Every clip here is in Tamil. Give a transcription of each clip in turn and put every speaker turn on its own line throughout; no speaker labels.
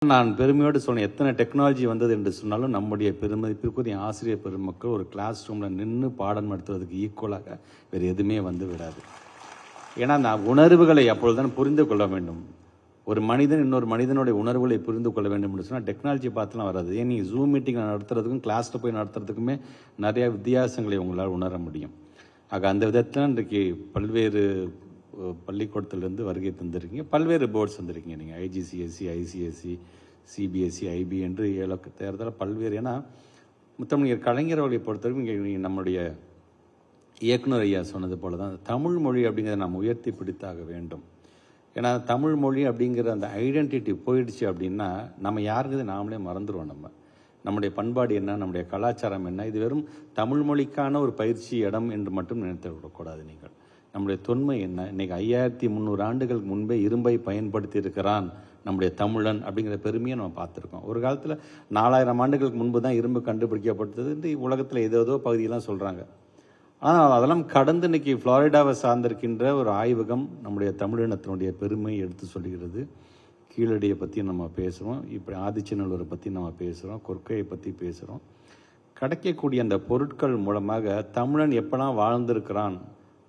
நான் பெருமையோடு சொன்னேன், எத்தனை டெக்னாலஜி வந்தது என்று சொன்னாலும் நம்முடைய பெருமதிப்பிற்குரிய ஆசிரியர் பெருமக்கள் ஒரு கிளாஸ் ரூமில் நின்று பாடம் நடத்துவதற்கு ஈக்குவலாக வேறு எதுவுமே வந்து விடாது. ஏன்னா நான் உணர்வுகளை அப்பொழுதுதான் புரிந்து கொள்ள வேண்டும். ஒரு மனிதன் இன்னொரு மனிதனுடைய உணர்வுகளை புரிந்து கொள்ள வேண்டும் என்று சொன்னால் டெக்னாலஜி பார்த்துலாம் வராது. ஏன் நீங்கள் ஜூம் மீட்டிங் நடத்துறதுக்கும் கிளாஸில் போய் நடத்துறதுக்குமே நிறையா வித்தியாசங்களை உங்களால் உணர முடியும். ஆக அந்த விதத்தில் இன்றைக்கு பல்வேறு பள்ளிக்கூடத்திலிருந்து வருகை தந்திருக்கீங்க, பல்வேறு போர்ட்ஸ் வந்திருக்கீங்க. நீங்கள் ஐஜிசிஎஸ்சி, ஐசிஎஸ்சி, சிபிஎஸ்சி, ஐபி என்று 7 தேர்தல் பல்வேறு. ஏன்னா முத்தமிழர் கலைஞர் அவர்களை பொறுத்தவரைக்கும் இங்கே நம்முடைய இயக்குனர் ஐயா சொன்னது போல தான் தமிழ் மொழி அப்படிங்கிறத நாம் உயர்த்தி பிடித்தாக வேண்டும். ஏன்னா தமிழ் மொழி அப்படிங்கிற அந்த ஐடென்டிட்டி போயிடுச்சு அப்படின்னா நம்ம யாருங்கிறது நாமளே மறந்துடுவோம். நம்முடைய பண்பாடு என்ன, நம்முடைய கலாச்சாரம் என்ன, இது வெறும் தமிழ் மொழிக்கான ஒரு பயிற்சி இடம் என்று மட்டும் நினைத்து விடக்கூடாது. நீங்கள் நம்முடைய தொன்மை என்ன, இன்றைக்கி 5300 ஆண்டுகளுக்கு முன்பே இரும்பை பயன்படுத்தி இருக்கிறான் நம்முடைய தமிழன் அப்படிங்கிற பெருமையை நம்ம பார்த்துருக்கோம். ஒரு காலத்தில் 4000 ஆண்டுகளுக்கு முன்பு தான் இரும்பு கண்டுபிடிக்கப்பட்டது என்று உலகத்தில் ஏதோ பகுதியெல்லாம் சொல்கிறாங்க. ஆனால் அதெல்லாம் கடந்து இன்றைக்கி ஃப்ளாரிடாவை சார்ந்திருக்கின்ற ஒரு ஆய்வகம் நம்முடைய தமிழினத்தினுடைய பெருமையை எடுத்து சொல்கிறது. கீழடியை பற்றி நம்ம பேசுகிறோம், இப்படி ஆதிச்சநல்லூரை பற்றி நம்ம பேசுகிறோம், கொற்கையை பற்றி பேசுகிறோம். கிடைக்கக்கூடிய அந்த பொருட்கள் மூலமாக தமிழன் எப்பெல்லாம் வாழ்ந்திருக்கிறான்,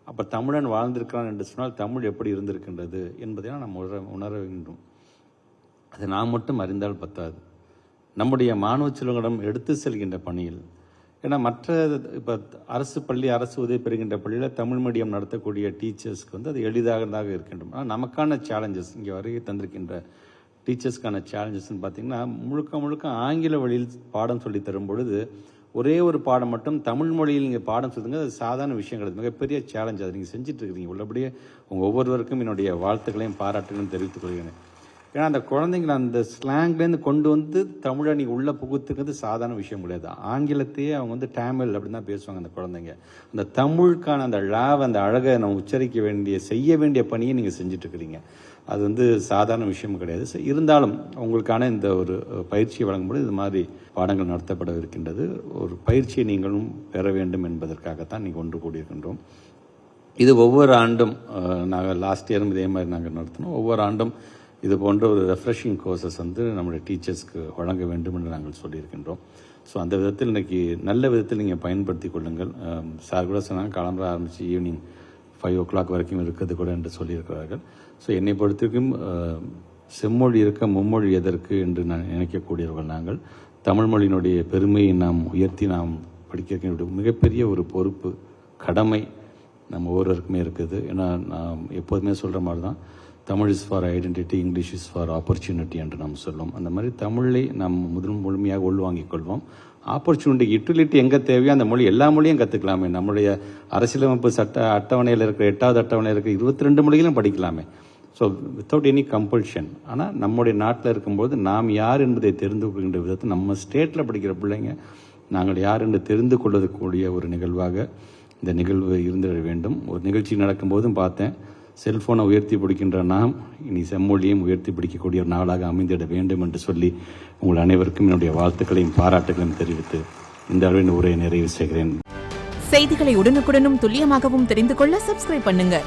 அப்போ தமிழன் வாழ்ந்திருக்கிறான் என்று சொன்னால் தமிழ் எப்படி இருந்திருக்கின்றது என்பதையும் நம்ம உணர வேண்டும். அதை நாம் மட்டும் அறிந்தால் பத்தாது, நம்முடைய மாணவ செல்வங்களிடம் எடுத்து செல்கின்ற பணியில். ஏன்னா மற்ற இப்போ அரசு பள்ளி, அரசு உதவி பெறுகின்ற பள்ளியில் தமிழ் மீடியம் நடத்தக்கூடிய டீச்சர்ஸ்க்கு அது எளிதாக இருக்கின்றோம். ஆனால் நமக்கான சேலஞ்சஸ் இங்கே வருகை தந்திருக்கின்ற டீச்சர்ஸ்க்கான சேலஞ்சஸ்ன்னு பார்த்திங்கன்னா முழுக்க ஆங்கில வழியில் பாடம் சொல்லி தரும் பொழுது ஒரே ஒரு பாடம் மட்டும் தமிழ் மொழியில் நீங்கள் பாடம் சொல்லுங்க, அது சாதாரண விஷயம் கிடையாது, மிகப்பெரிய சேலஞ்ச். அதை நீங்கள் செஞ்சுட்டு இருக்கிறீங்க. உள்ளபடியே உங்கள் ஒவ்வொருவருக்கும் என்னுடைய வாழ்த்துக்களையும் பாராட்டுகளையும் தெரிவித்துக் கொள்கிறேன். ஏன்னா அந்த குழந்தைங்களை அந்த ஸ்லாங்லேருந்து கொண்டு வந்து தமிழை நீங்கள் உள்ளே புகுத்துக்கிறது சாதாரண விஷயம் கிடையாது. ஆங்கிலத்தையே அவங்க டேமில் அப்படின்னு தான் பேசுவாங்க அந்த குழந்தைங்க. அந்த தமிழுக்கான அந்த அந்த அழகை நம்ம உச்சரிக்க வேண்டிய, செய்ய வேண்டிய பணியை நீங்கள் செஞ்சிட்ருக்கிறீங்க. அது சாதாரண விஷயம் கிடையாது. இருந்தாலும் உங்களுக்கான இந்த ஒரு பயிற்சியை வழங்கும்போது இது மாதிரி பாடங்கள் நடத்தப்பட இருக்கின்றது. ஒரு பயிற்சியை நீங்களும் பெற வேண்டும் என்பதற்காகத்தான் நீங்கள் ஒன்று கூடியிருக்கின்றோம். இது ஒவ்வொரு ஆண்டும் நாங்கள் லாஸ்ட் இயரும் இதே மாதிரி நாங்கள் நடத்தினோம். ஒவ்வொரு ஆண்டும் இது போன்ற ஒரு ரெஃப்ரெஷிங் கோர்சஸ் நம்முடைய டீச்சர்ஸ்க்கு வழங்க வேண்டும் என்று நாங்கள் சொல்லியிருக்கின்றோம். ஸோ அந்த விதத்தில் இன்றைக்கி நல்ல விதத்தில் நீங்கள் பயன்படுத்தி கொள்ளுங்கள். சார் கூட சொன்னாங்க கிளம்புற ஆரம்பித்து ஈவினிங் 5 o'clock வரைக்கும் இருக்கிறது கூட என்று சொல்லியிருக்கிறார்கள். ஸோ என்னை பொறுத்தவரைக்கும் செம்மொழி இருக்க மும்மொழி எதற்கு என்று நான் நினைக்கக்கூடியவர்கள் நாங்கள். தமிழ் மொழியினுடைய பெருமையை நாம் உயர்த்தி நாம் படிக்க மிகப்பெரிய ஒரு பொறுப்பு, கடமை நம்ம ஒவ்வொருவருக்குமே இருக்குது. ஏன்னா நான் எப்போதுமே சொல்கிற மாதிரி தான், Tamil is for identity, English is for opportunity என்று நாம் சொல்லுவோம். அந்த மாதிரி தமிழை நாம் முழுமையாக உள்வாங்கிக் கொள்வோம். ஆப்பர்ச்சுனிட்டி, யூட்டிலிட்டி எங்கே தேவையோ அந்த மொழி, எல்லா மொழியும் கற்றுக்கலாமே. நம்முடைய அரசியலமைப்பு சட்ட அட்டவணையில் இருக்கிற 8வது அட்டவணையில் இருக்கிற 22 மொழிகளும் படிக்கலாமே. So without any compulsion. ஆனால் நம்முடைய நாட்டில் இருக்கும்போது நாம் யார் என்பதை தெரிந்து கொள்கின்ற விதத்தை நம்ம ஸ்டேட்டில் படிக்கிற பிள்ளைங்க நாங்கள் யார் என்று தெரிந்து கொள்ளக்கூடிய ஒரு நிகழ்வாக இந்த நிகழ்வு இருந்திட வேண்டும். ஒரு நிகழ்ச்சி நடக்கும்போதும் பார்த்தேன், செல்ஃபோனை உயர்த்தி பிடிக்கின்ற நாம் இனி செம்மொழியும் உயர்த்தி பிடிக்கக்கூடிய ஒரு நாளாக அமைந்திட வேண்டும் என்று சொல்லி உங்கள் அனைவருக்கும் என்னுடைய வாழ்த்துக்களையும் பாராட்டுகளையும் தெரிவித்து இந்த அளவின் உரையை நிறைவு செய்கிறேன்.
செய்திகளை உடனுக்குடனும் துல்லியமாகவும் தெரிந்து கொள்ள சப்ஸ்கிரைப் பண்ணுங்க.